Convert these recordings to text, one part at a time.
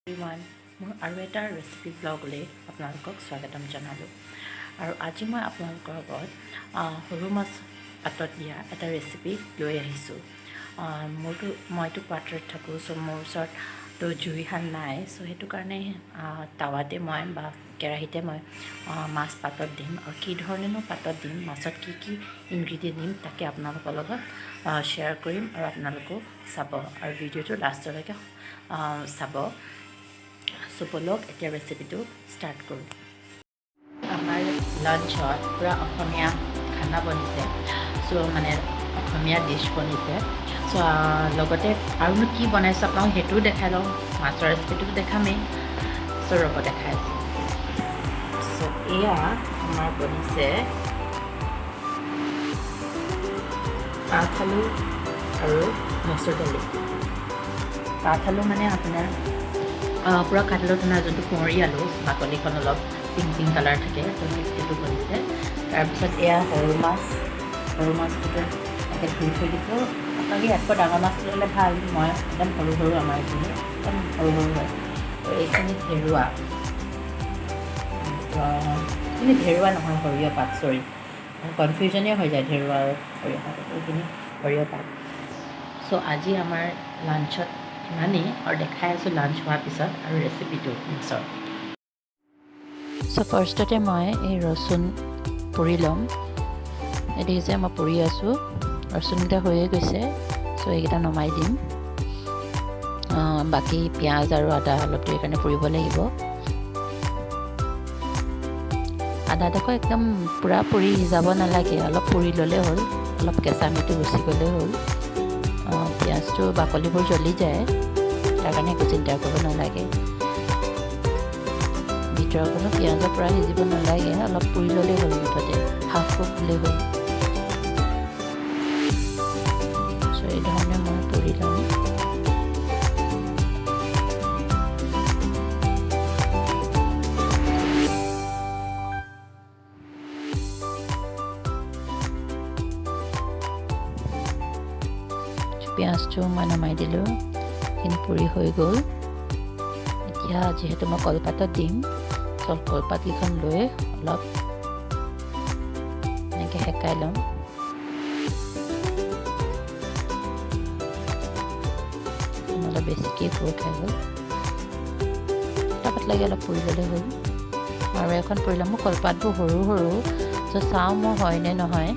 Everyone, মোৰ আৰু এটা ৰেচিপি ব্লগলৈ আপোনালোকক স্বাগতম জনালোঁ। আৰু আজি মই আপোনালোকৰ লগত সৰু মাছ পাতত দিয়া এটা ৰেচিপি লৈ আহিছোঁ। মইতো কোৱাৰ্টাৰত থাকোঁ, চ' মোৰ ওচৰততো জুইশাল নাই। চ' সেইটো কাৰণে টাৱাতে মই বা কেৰাহীতে মই মাছ পাতত দিম। আৰু কি ধৰণেনো পাতত দিম, মাছত কি কি ইনগ্ৰিডিয়েণ্ট দিম, তাকে আপোনালোকৰ লগত শ্বেয়াৰ কৰিম আৰু আপোনালোকেও চাব আৰু ভিডিঅ'টো লাষ্টলৈকে চাব। চ' ব'লক এতিয়া ৰেচিপিটো ষ্টাৰ্ট কৰোঁ। আমাৰ লাঞ্চত পূৰা অসমীয়া খানা বনিছে, চ' মানে অসমীয়া ডিছ বনিছে। চ' লগতে আৰুনো কি বনাইছোঁ আপোনালোক সেইটোও দেখাই লওঁ, মাছৰ ৰেচিপিটো দেখামেই। চ' ৰ'ব দেখাই আছোঁ। চ' এয়া আমাৰ বনিছে কাঠ আলু আৰু মচুৰ দালি। কাঠ আলু মানে আপোনাৰ পূৰা কাঠ আলু আপোনাৰ যোনটো কুঁৱৰী আলু, বাকলিখন অলপ পিংক কালাৰ থাকে, তো সেইটো বনিছে। তাৰপিছত এয়া সৰু মাছটো এনেকৈ ধুই থৈ দিছোঁ। আপোনালোকে ইয়াতকৈ ডাঙৰ মাছ ল'লে ভাল, মই একদম সৰু আমাৰ এইখিনি একদম সৰু হয়। তো এইখিনি ধেৰুৱা নহয়, সৰিয়হ পাত, চৰি কনফিউজনেই হৈ যায় ধেৰুৱা আৰু সৰিয়হ পাত, এইখিনি সৰিয়হ পাত। চ' আজি আমাৰ লাঞ্চত ইমানেই, আৰু দেখাই আছোঁ লাঞ্চ হোৱাৰ পিছত আৰু ৰেচিপিটো মাছৰ। চ' ফাৰ্ষ্টতে মই এই ৰচুন পুৰি ল'ম। এই দেখিছে মই পুৰি আছোঁ, ৰচুনকেইটা হৈয়ে গৈছে। চ' এইকেইটা নমাই দিম। বাকী পিঁয়াজ আৰু আদা অলপ দেৰি কাৰণে পুৰিব লাগিব। আদাডোখৰ একদম পূৰা পুৰি সিজাব নালাগে, অলপ পুৰি ল'লেই হ'ল, অলপ কেঁচা মিঠি গুচি গ'লেই হ'ল। পিঁয়াজটো বাকলিবোৰ জ্বলি যায়, তাৰ কাৰণে একো চিন্তা কৰিব নালাগে। ভিতৰখনো পিঁয়াজৰ পৰা সিজিব নালাগে, অলপ পুৰি ল'লেই হ'ল, মুঠতে হাফ কুক হ'লেই হ'ল। চ' এই ধৰণে মই পুৰি ল'ম। পিঁয়াজটো মই নমাই দিলোঁ, সেইখিনি পুৰি হৈ গ'ল। এতিয়া যিহেতু মই কলপাতত দিম, কলপাতকেইখন লৈ অলপ এনেকৈ সেকাই ল'ম। অলপ বেছিকৈ পুৰি খাই গ'ল, পাত লাগে অলপ পুৰি ল'লে হ'ল। আৰু এখন পুৰি ল'ম। মোৰ কলপাতবোৰ সৰু চ' চাওঁ মোৰ হয় নে নহয়।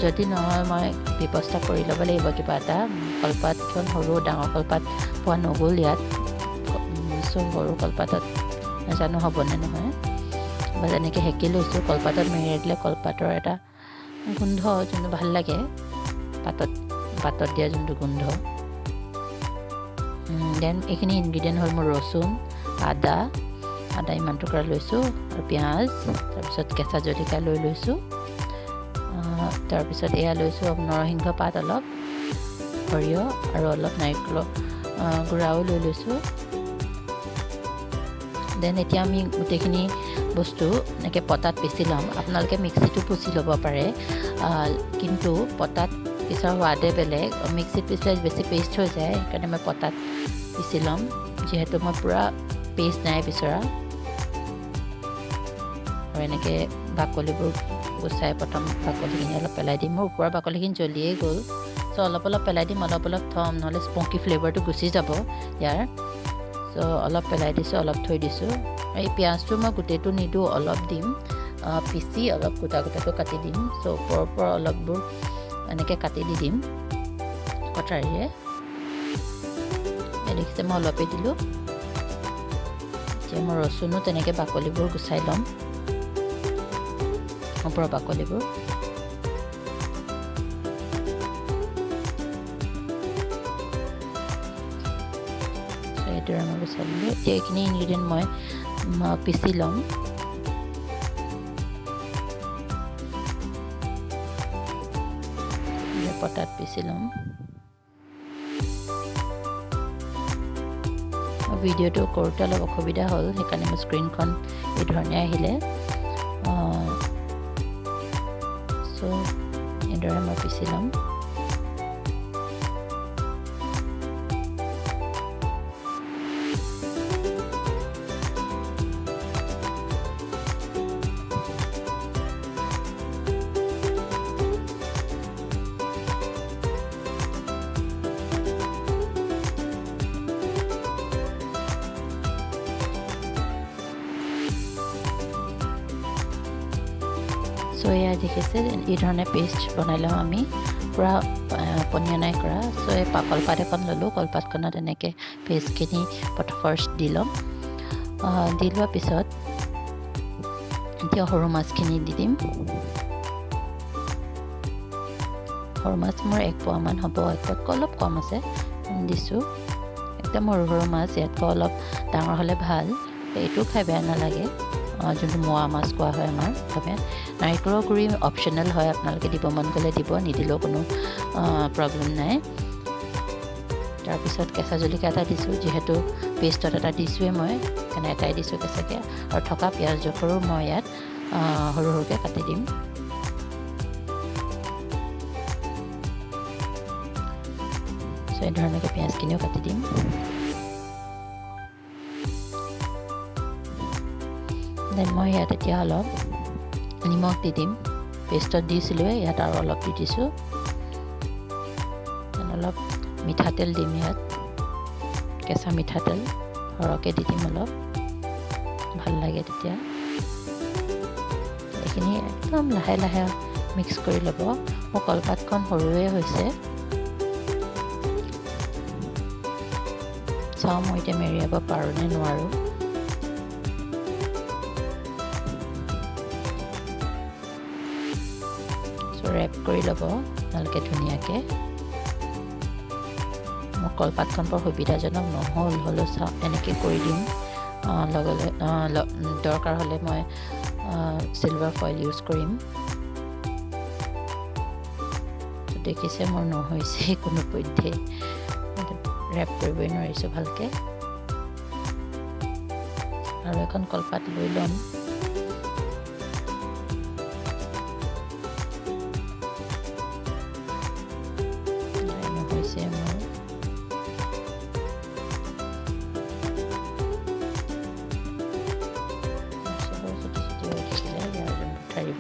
যদি নহয় মই ব্যৱস্থা কৰি ল'ব লাগিব কিবা এটা। কলপাতখন সৰু, ডাঙৰ কলপাত পোৱা নগ'ল ইয়াত। চ' সৰু কলপাতত নাজানো হ'বনে নহয়। বাট এনেকৈ সেকি লৈছোঁ। কলপাতত মেৰিয়াই দিলে কলপাতৰ এটা গোন্ধ যোনটো ভাল লাগে, পাতত দিয়া যোনটো গোন্ধ। দেন এইখিনি ইনগ্ৰিডিয়েণ্ট হ'ল মোৰ ৰচুন, আদা ইমান টুকুৰা লৈছোঁ, আৰু পিঁয়াজ, তাৰপিছত কেঁচা জলকীয়া লৈ লৈছোঁ। তাৰপিছত এয়া লৈছোঁ নৰসিংহ পাত অলপ, সৰিয়হ আৰু অলপ নাৰিকলৰ গুড়াও লৈ লৈছোঁ। দেন এতিয়া আমি গোটেইখিনি বস্তু এনেকৈ পটাত পিচি ল'ম। আপোনালোকে মিক্সিটো পিচি ল'ব পাৰে, কিন্তু পটাত পিছাৰ সোৱাদে বেলেগ। মিক্সিত পিচিলে বেছি পেষ্ট হৈ যায়, সেইকাৰণে মই পটাত পিচি ল'ম, যিহেতু মই পূৰা পেষ্ট নাই বিচৰা। আৰু এনেকৈ বাকলিবোৰ গুচাই প্ৰথম বাকলিখিনি অলপ পেলাই দিম। মোৰ ওপৰৰ বাকলিখিনি জ্বলিয়েই গ'ল, চ' অলপ পেলাই দিম, অলপ থ'ম, নহ'লে স্পংকি ফ্লেভাৰটো গুচি যাব ইয়াৰ। চ' অলপ পেলাই দিছোঁ, অলপ থৈ দিছোঁ। এই পিঁয়াজটো মই গোটেইটো নিদিওঁ, অলপ দিম, পিচি অলপ গোটাকৈ কাটি দিম। চ' ওপৰৰ পৰা অলপবোৰ এনেকৈ কাটি দি দিম কটাৰীৰে। এই দেখিছে মই অলপেই দিলোঁ। এতিয়া মই ৰচুনো তেনেকৈ বাকলিবোৰ গুচাই ল'ম, ওপৰৰ বাকলিবোৰ। এইদৰে মই গুচাই দিলোঁ। এতিয়া এইখিনি ইনগ্ৰিডিয়েণ্ট মই পিচি ল'ম। পটাত পিচি ল'ম। ভিডিঅ'টো কৰোঁতে অলপ অসুবিধা হ'ল, সেইকাৰণে মোৰ স্ক্ৰীণখন এই ধৰণে আহিলে। চ' এইদৰে মই পিচি ল'ম। দেখিছে এই ধৰণে পেষ্ট বনাই লওঁ আমি পুৰা পনীয়া নাই কৰা চ' এই কলপাত এখন ল'লোঁ কলপাতখনত এনেকৈ পেষ্টখিনি ফাৰ্ষ্ট দি ল'ম দি লোৱাৰ পিছত এতিয়া সৰু মাছখিনি দি দিম সৰু মাছ মোৰ 1 পোৱামান হ'ব 1 পোৱাতকৈ অলপ কম আছে দিছোঁ একদম সৰু সৰু মাছ ইয়াতকৈ অলপ ডাঙৰ হ'লে ভাল এইটো খাই বেয়া নালাগে যোনটো মোৱা মাছ কোৱা হয় আমাৰ ভাবে নাৰিকলৰ গুড়ি অপশ্যনেল হয় আপোনালোকে দিব মন গ'লে দিব নিদিলেও কোনো প্ৰব্লেম নাই তাৰপিছত কেঁচা জলকীয়া এটা দিছোঁ যিহেতু পেষ্টত এটা দিছোঁৱে মই সেইকাৰণে এটাই দিছোঁ কেঁচাকৈ আৰু থকা পিঁয়াজ জোখৰো মই ইয়াত সৰু সৰুকৈ কাটি দিম চ' এই ধৰণেকৈ পিঁয়াজখিনিও কাটি দিম দেন মই ইয়াত এতিয়া অলপ নিমখ দি দিম পেষ্টত দিছিলোঁ ইয়াত আৰু অলপ দি দিছোঁ অলপ মিঠাতেল দিম ইয়াত কেঁচা মিঠাতেল সৰহকৈ দি দিম অলপ ভাল লাগে তেতিয়া এইখিনি একদম লাহে লাহে মিক্স কৰি ল'ব মোৰ কলপাতখন সৰুৱে হৈছে চাওঁ মই এতিয়া মেৰিয়াব পাৰোঁ নে নোৱাৰোঁ ৰেপ কৰি ল'ব আপোনালোকে ধুনীয়াকৈ মোৰ কলপাতখন বৰ সুবিধাজনক হ'লেও চাওঁ এনেকৈ কৰি দিম দৰকাৰ হ'লে মই চিলভাৰ ফইল ইউজ কৰিম দেখিছে মোৰ নহৈছে কোনোপধ্যেই ৰেপ কৰিবই নোৱাৰিছোঁ ভালকৈ আৰু এখন কলপাত লৈ ল'ম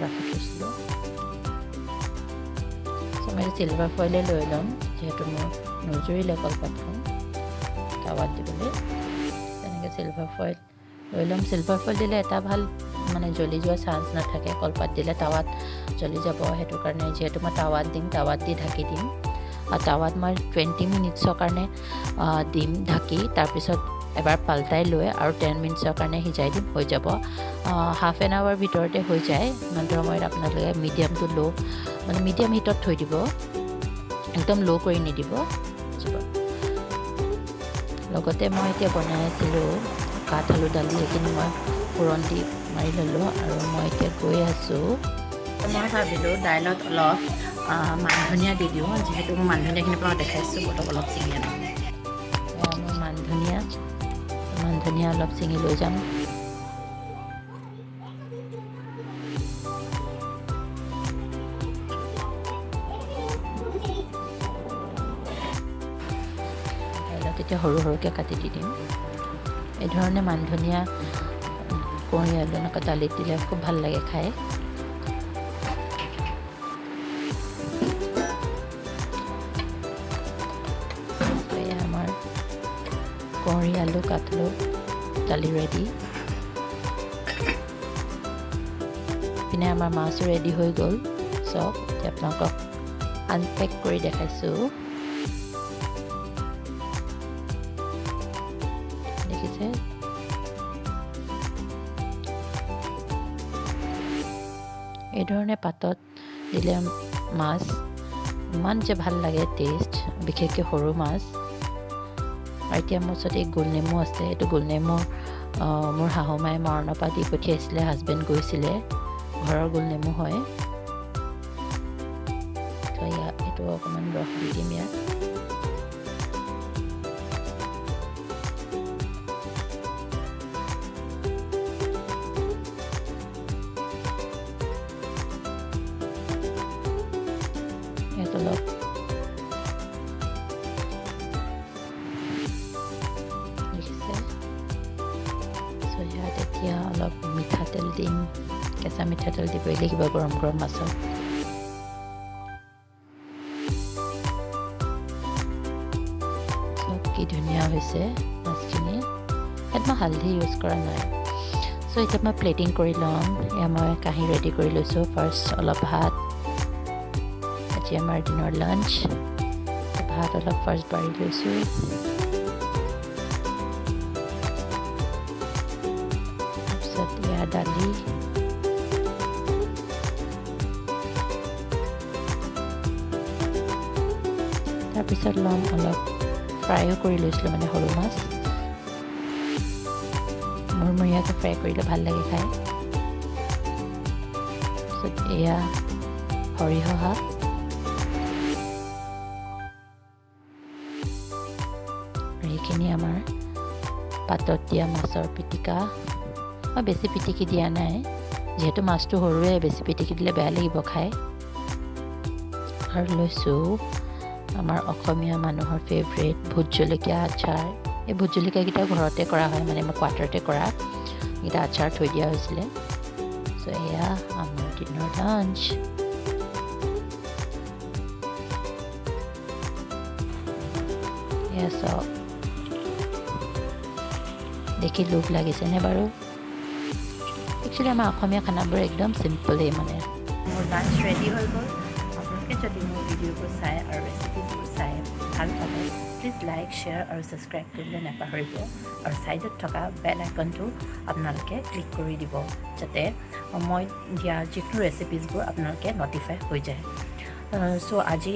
ৰাখি থৈছিলোঁ মই চিলভাৰ ফইলে লৈ ল'ম যিহেতু মোৰ নজৰিলে কলপাতখন টাৱাত দিবলৈ তেনেকৈ চিলভাৰ ফইল লৈ ল'ম চিলভাৰ ফইল দিলে এটা ভাল মানে জ্বলি যোৱা চান্স নাথাকে কলপাত দিলে টাৱাত জ্বলি যাব সেইটো কাৰণে যিহেতু মই টাৱাত দিম টাৱাত দি ঢাকি দিম আৰু টাৱাত মই 20 মিনিটছৰ কাৰণে দিম ঢাকি তাৰপিছত এবাৰ পাল্টাই লৈ আৰু 10 মিনিটছৰ কাৰণে সিজাই দিম হৈ যাব হাফ এন আৱাৰ ভিতৰতে হৈ যায় ইমান সময়ত আপোনালোকে মিডিয়াম টু ল' মানে মিডিয়াম হিটত থৈ দিব একদম ল' কৰি নিদিব লগতে মই এতিয়া বনাই আছিলোঁ কাঠ আলু দালি সেইখিনি মই ফোৰণ দি মাৰি ল'লোঁ আৰু মই এতিয়া গৈ আছোঁ মই ভাবিলোঁ দাইলত অলপ মান ধনিয়া দি দিওঁ যিহেতু মই মান ধনিয়াখিনি পৰা দেখাইছোঁ বটক অলপ ছিঙি আনো মই মান ধনিয়া অলপ ছিঙি লৈ যাম তেতিয়া সৰু সৰুকৈ কাটি দি দিম এই ধৰণে মান ধনিয়া কুঁৱৰী আলু এনেকৈ দালিত দিলে খুব ভাল লাগে খাই আমাৰ কুঁৱৰী আলু কাঠআলু দালি ৰেডি পিনে আমাৰ মাছো ৰেডি হৈ গ'ল চব এতিয়া আপোনালোকক আনপেক কৰি দেখাইছোঁ দেখিছে এই ধৰণে পাতত দিলে মাছ ইমান যে ভাল লাগে টেষ্ট বিশেষকৈ সৰু মাছ আৰু এতিয়া মোৰ ওচৰত এই গোল নেমু আছে এইটো গোল নেমু মোৰ শাহু মায়ে মৰণৰ পৰা দি পঠিয়াইছিলে হাজবেণ্ড গৈছিলে ঘৰৰ গোল নেমু হয় তো এইটো অকণমান ৰস দি দিম ইয়াত অলপ দেখিছে ইয়াত এতিয়া অলপ মিঠাতেল দিম কেঁচা মিঠাতেল দিবই লাগিব গৰম গৰম মাছত চব কি ধুনীয়া হৈছে মাছখিনি ইয়াত মই হালধি ইউজ কৰা নাই সো এতিয়া মই প্লেটিং কৰি ল'ম এয়া মই কাঁহী ৰেডি কৰি লৈছোঁ ফাৰ্ষ্ট অলপ ভাত আজি আমাৰ দিনৰ লাঞ্চ ভাত অলপ ফাৰ্ষ্ট বাঢ়ি লৈছোঁ তাৰপিছত এয়া দালি তাৰপিছত ল'ম অলপ ফ্ৰাইও কৰি লৈছিলোঁ মানে সৰু মাছ মুৰমুৰীয়াকৈ ফ্ৰাই কৰিলে ভাল লাগে খাই তাৰপিছত এয়া সৰিয়হ শাক এইখিনি আমাৰ পাতত দিয়া মাছৰ পিটিকা মই বেছি পিটিকি দিয়া নাই যিহেতু মাছটো সৰুৱে বেছি পিটিকি দিলে বেয়া লাগিব খাই আৰু লৈছোঁ আমাৰ অসমীয়া মানুহৰ ফেভৰেট ভোট জলকীয়া আচাৰ এই ভোট জলকীয়াকেইটা ঘৰতে কৰা হয় মানে মই কোৱাৰ্টাৰতে কৰা এইকেইটা আচাৰ থৈ দিয়া হৈছিলে চ' এয়া আমাৰ দিনৰ লাঞ্চ এয়া চব দেখি লোভ লাগিছেনে বাৰু একচুৱেলি আমাৰ অসমীয়া খানাবোৰ একদম চিম্পলেই মানে মোৰ লাঞ্চ ৰেডি হৈ গ'ল আপোনালোকে যদি মোৰ ভিডিঅ'বোৰ চাই আৰু ৰেচিপিবোৰ চাই ভাল পালে প্লিজ লাইক শ্বেয়াৰ আৰু ছাবস্ক্ৰাইব কৰিবলৈ নাপাহৰিব আৰু ছাইডত থকা বেল আইকনটো আপোনালোকে ক্লিক কৰি দিব যাতে মই দিয়া যিকোনো ৰেচিপিজবোৰ আপোনালোকে ন'টিফাই হৈ যায় চ' আজি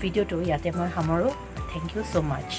ভিডিঅ'টো ইয়াতে মই সামৰোঁ থেংক ইউ ছ' মাছ